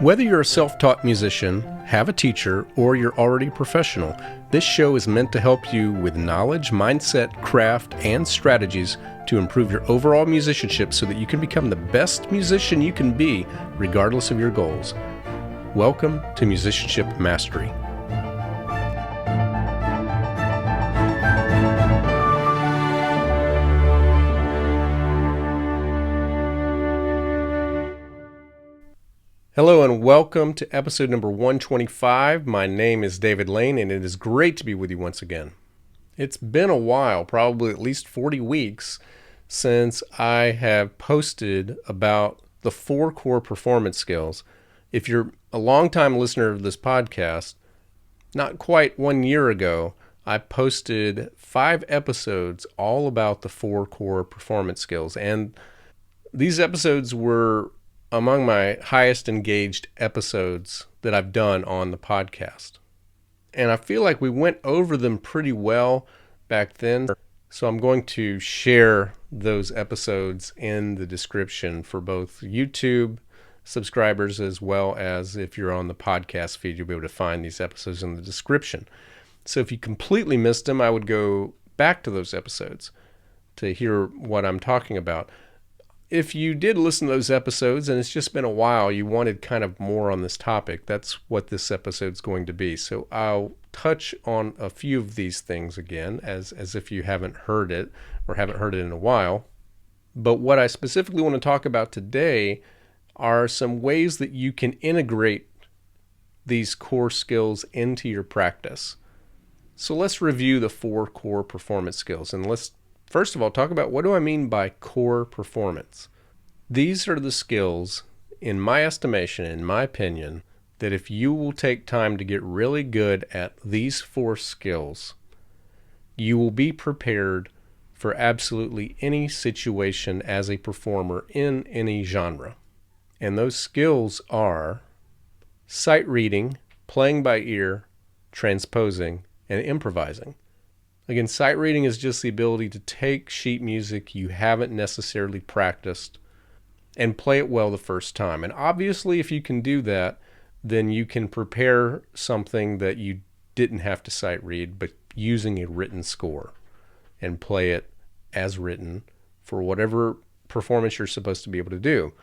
Whether you're a self-taught musician, have a teacher, or you're already a professional, this show is meant to help you with knowledge, mindset, craft, and strategies to improve your overall musicianship so that you can become the best musician you can be, regardless of your goals. Welcome to Musicianship Mastery. Hello and welcome to episode number 125. My name is David Lane and it is great to be with you once again. It's been a while, probably at least 40 weeks, since I have posted about the 4 core performance skills. If you're a longtime listener of this podcast, not quite 1 year ago, I posted 5 episodes all about the 4 core performance skills. And these episodes were among my highest engaged episodes that I've done on the podcast. And I feel like we went over them pretty well back then. So I'm going to share those episodes in the description for both YouTube subscribers as well as if you're on the podcast feed, you'll be able to find these episodes in the description. So if you completely missed them, I would go back to those episodes to hear what I'm talking about. If you did listen to those episodes and it's just been a while, you wanted kind of more on this topic, that's what this episode's going to be. So I'll touch on a few of these things again, as if you haven't heard it or haven't heard it in a while. But what I specifically want to talk about today are some ways that you can integrate these core skills into your practice. So let's review the 4 core performance skills, and let's first of all, talk about what do I mean by core performance. These are the skills, in my estimation, in my opinion, that if you will take time to get really good at these 4 skills, you will be prepared for absolutely any situation as a performer in any genre. And those skills are sight reading, playing by ear, transposing, and improvising. Again, sight reading is just the ability to take sheet music you haven't necessarily practiced and play it well the first time. And obviously, if you can do that, then you can prepare something that you didn't have to sight read, but using a written score and play it as written for whatever performance you're supposed to be able to do.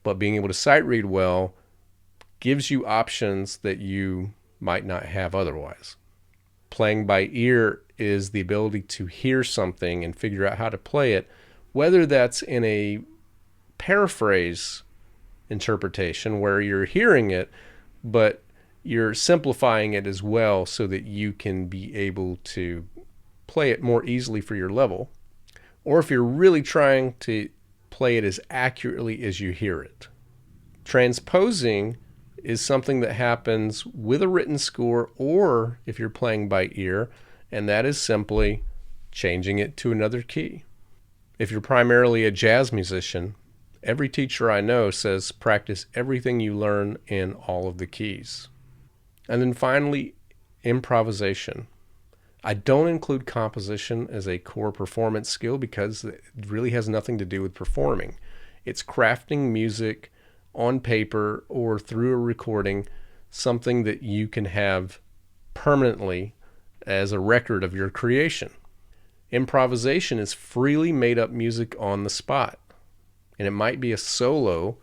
But being able to sight read well gives you options that you might not have otherwise. Playing by ear is the ability to hear something and figure out how to play it, whether that's in a paraphrase interpretation where you're hearing it, but you're simplifying it as well so that you can be able to play it more easily for your level, or if you're really trying to play it as accurately as you hear it. Transposing is something that happens with a written score or if you're playing by ear, and that is simply changing it to another key. If you're primarily a jazz musician, every teacher I know says practice everything you learn in all of the keys. And then finally, improvisation. I don't include composition as a core performance skill because it really has nothing to do with performing. It's crafting music on paper or through a recording, something that you can have permanently as a record of your creation. Improvisation is freely made up music on the spot. And it might be a solo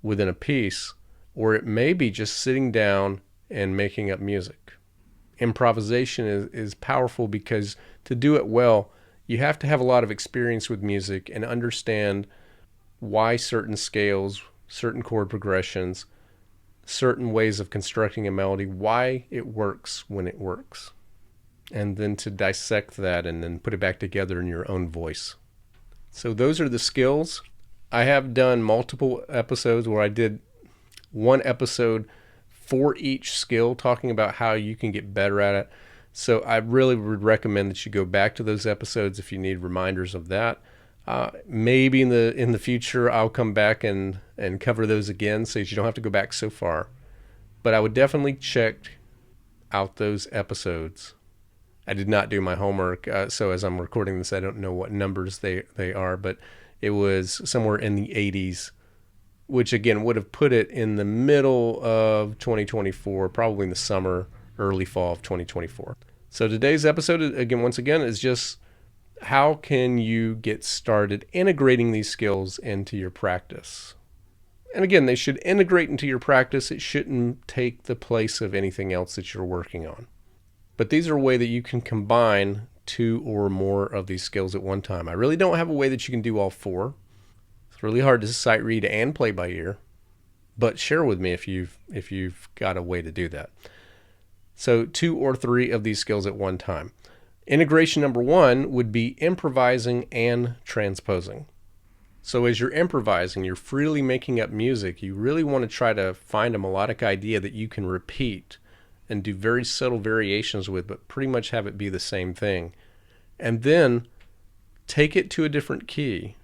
within a piece, or it may be just sitting down and making up music. Improvisation is powerful because to do it well, you have to have a lot of experience with music and understand why certain scales, certain chord progressions, certain ways of constructing a melody, why it works when it works. And then to dissect that and then put it back together in your own voice. So those are the skills. I have done multiple episodes where I did one episode for each skill, talking about how you can get better at it. So I really would recommend that you go back to those episodes if you need reminders of that. Maybe in the future I'll come back and cover those again so that you don't have to go back so far. But I would definitely check out those episodes. I did not do my homework, so as I'm recording this, I don't know what numbers they are, but it was somewhere in the 80s which again would have put it in the middle of 2024, probably in the summer, early fall of 2024. So today's episode, again, once again, is just how can you get started integrating these skills into your practice? And again, they should integrate into your practice. It shouldn't take the place of anything else that you're working on. But these are a way that you can combine 2 or more of these skills at one time. I really don't have a way that you can do all 4. It's really hard to sight read and play by ear, but share with me if you've got a way to do that. So 2 or 3 of these skills at one time. Integration number 1 would be improvising and transposing. So as you're improvising, you're freely making up music. You really want to try to find a melodic idea that you can repeat and do very subtle variations with, but pretty much have it be the same thing. And then take it to a different key.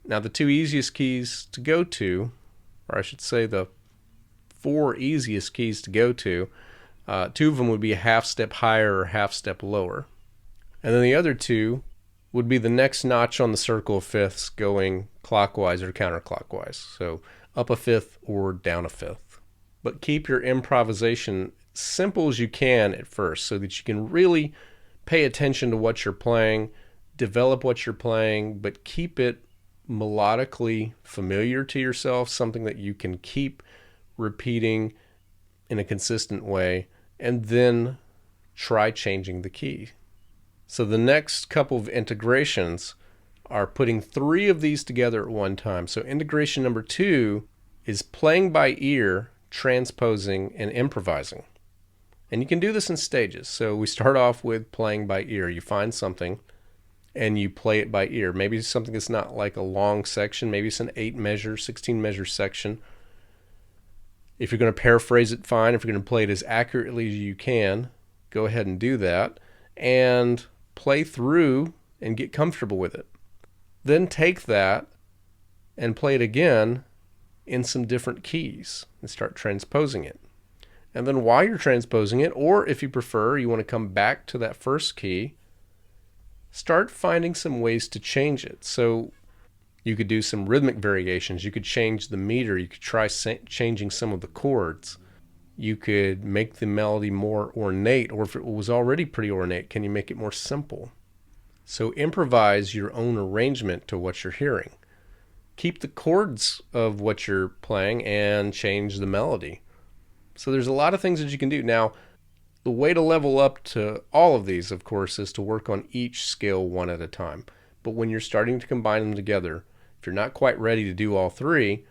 Now the 2 easiest keys to go to, or I should say the 4 easiest keys to go to, 2 of them would be a half step higher or half step lower. And then the other 2 would be the next notch on the circle of fifths going clockwise or counterclockwise. So up a fifth or down a fifth. But keep your improvisation simple as you can at first so that you can really pay attention to what you're playing, develop what you're playing, but keep it melodically familiar to yourself, something that you can keep repeating in a consistent way, and then try changing the key. So the next couple of integrations are putting 3 of these together at one time. So integration number 2 is playing by ear, transposing, and improvising. And you can do this in stages. So we start off with playing by ear. You find something and you play it by ear. Maybe it's something that's not like a long section. Maybe it's an 8 measure, 16 measure section. If you're going to paraphrase it, fine. If you're going to play it as accurately as you can, go ahead and do that. And play through and get comfortable with it. Then take that and play it again in some different keys and start transposing it. And then while you're transposing it, or if you prefer, you want to come back to that first key, start finding some ways to change it. So you could do some rhythmic variations. You could change the meter. You could try changing some of the chords. You could make the melody more ornate, or if it was already pretty ornate, can you make it more simple? So improvise your own arrangement to what you're hearing. Keep the chords of what you're playing and change the melody. So there's a lot of things that you can do. Now, the way to level up to all of these, of course, is to work on each skill one at a time. But when you're starting to combine them together, if you're not quite ready to do all 3,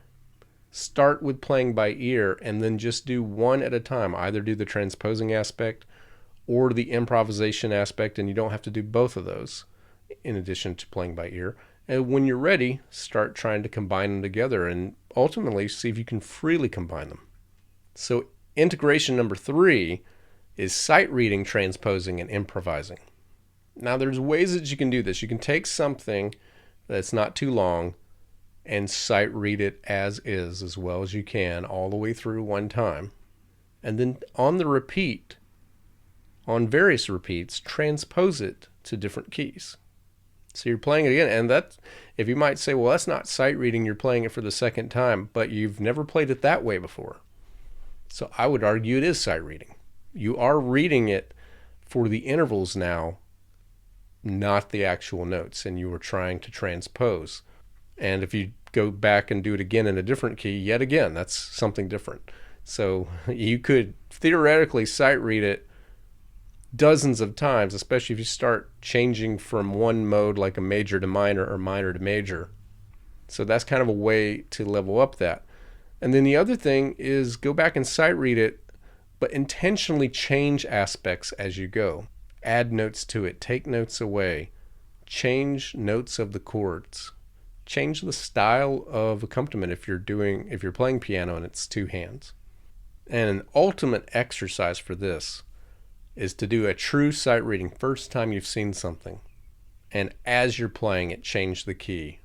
start with playing by ear and then just do one at a time. Either do the transposing aspect or the improvisation aspect, and you don't have to do both of those in addition to playing by ear. And when you're ready, start trying to combine them together and ultimately see if you can freely combine them. So integration number 3 is sight reading, transposing, and improvising. Now there's ways that you can do this. You can take something that's not too long and sight read it as is as well as you can all the way through one time. And then on the repeat, on various repeats, transpose it to different keys. So you're playing it again, and that, if you might say, well, that's not sight reading, you're playing it for the second time, but you've never played it that way before. So I would argue it is sight reading. You are reading it for the intervals now, not the actual notes, and you are trying to transpose. And if you go back and do it again in a different key, yet again, that's something different. So you could theoretically sight read it dozens of times, especially if you start changing from one mode like a major to minor or minor to major. So that's kind of a way to level up that. And then the other thing is go back and sight read it, but intentionally change aspects as you go. Add notes to it, take notes away, change notes of the chords, change the style of accompaniment if you're playing piano and it's 2 hands. And an ultimate exercise for this is to do a true sight reading first time you've seen something. And as you're playing it, change the key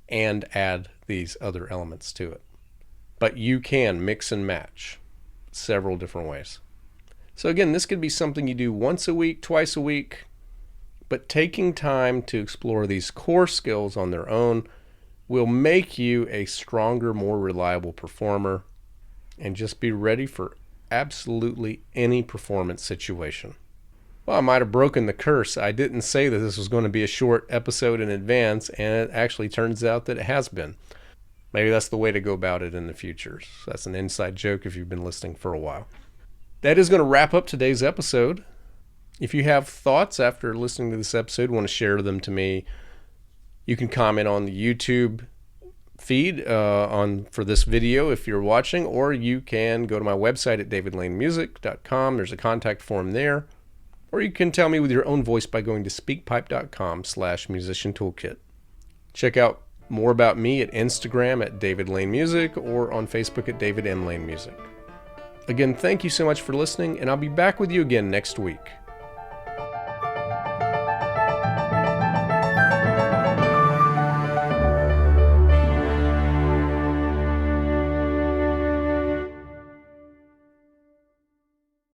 and add these other elements to it. But you can mix and match several different ways. So again, this could be something you do once a week, twice a week, but taking time to explore these core skills on their own will make you a stronger, more reliable performer, and just be ready for absolutely any performance situation. Well, I might have broken the curse. I didn't say that this was going to be a short episode in advance, and it actually turns out that it has been. Maybe that's the way to go about it in the future. So that's an inside joke if you've been listening for a while. That is going to wrap up today's episode. If you have thoughts after listening to this episode, want to share them to me, you can comment on the YouTube feed for this video if you're watching, or you can go to my website at davidlanemusic.com. There's a contact form there. Or you can tell me with your own voice by going to speakpipe.com/Musician Toolkit. Check out more about me at Instagram at David Lane Music or on Facebook at David M. Lane Music. Again, thank you so much for listening, and I'll be back with you again next week.